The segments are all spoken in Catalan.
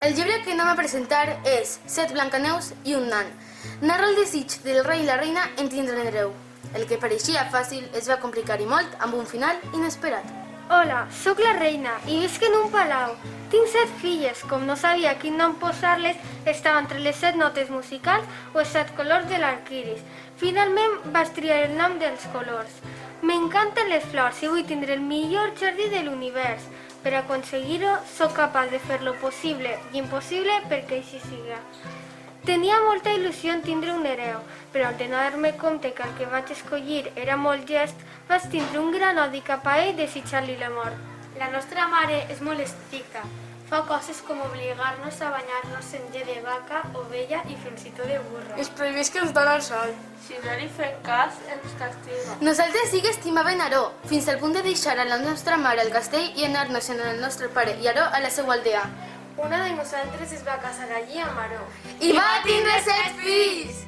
El llibre que anem a presentar és Set Blancaneus i un nan. Narra el desig del rei i la reina en tindre un hereu. El que pareixia fàcil es va complicar i molt amb un final inesperat. Hola, sóc la reina i visc en un palau. Tinc 7 filles. Com no sabia quin nom posar-les, estava entre les 7 notes musicals o els 7 colors de l'arquiris. Finalment vaig triar el nom dels colors. M'encanten les flors i vull tindre el millor jardí de l'univers. Per aconseguir-ho, sóc capaç de fer lo possible i impossible perquè així siga. Tenia molta il·lusió en tindre un hereu, però al de donar-me compte que el que vaig escollir era molt llest, vaig tindre un gran odi cap a ell i desitjar-li la mort. La nostra mare és molt estricta. Fa coses com obligar-nos a banyar-nos en llet de vaca, ovella i fins i tot de burra. Es prohibeix que ens dona el sol. Si no li fem cas, ens castiga. Nosaltres sí que estimàvem Aró, fins al punt de deixar a la nostra mare al castell i anar-nos amb el nostre pare i Aró a la seva aldea. Una de nosaltres es va casar allí a Maró. I va tindre 7 fills!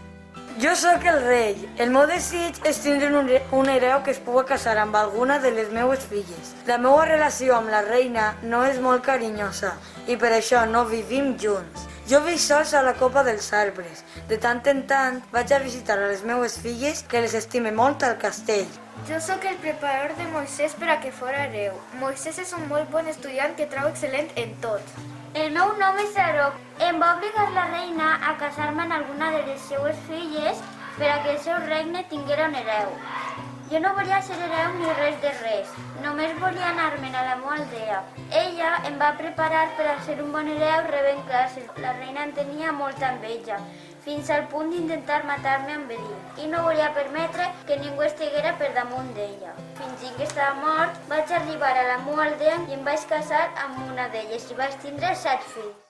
Jo sóc el rei. El meu desig és tindre un hereu que es pugui casar amb alguna de les meues filles. La meva relació amb la reina no és molt carinyosa i per això no vivim junts. Jo visc sols a la copa dels arbres. De tant en tant vaig a visitar a les meues filles que les estime molt al castell. Jo sóc el preparador de Moisès per a que fora hereu. Moisès és un molt bon estudiant que trau excel·lent en tot. El meu nom és Aró. Em va obligar la reina a casar-me amb alguna de les seues filles per a que el seu regne tinguera un hereu. Jo no volia ser hereu ni res de res, només volia anar-me'n a la meva aldea. Ella em va preparar per a ser un bon hereu rebent classes. La reina en tenia molta enveja, fins al punt d'intentar matar-me amb verí, i no volia permetre que ningú estiguera per damunt d'ella. Fins que estava mort, vaig arribar a la meva aldea i em vaig casar amb una d'elles i vaig tindre 7 fills.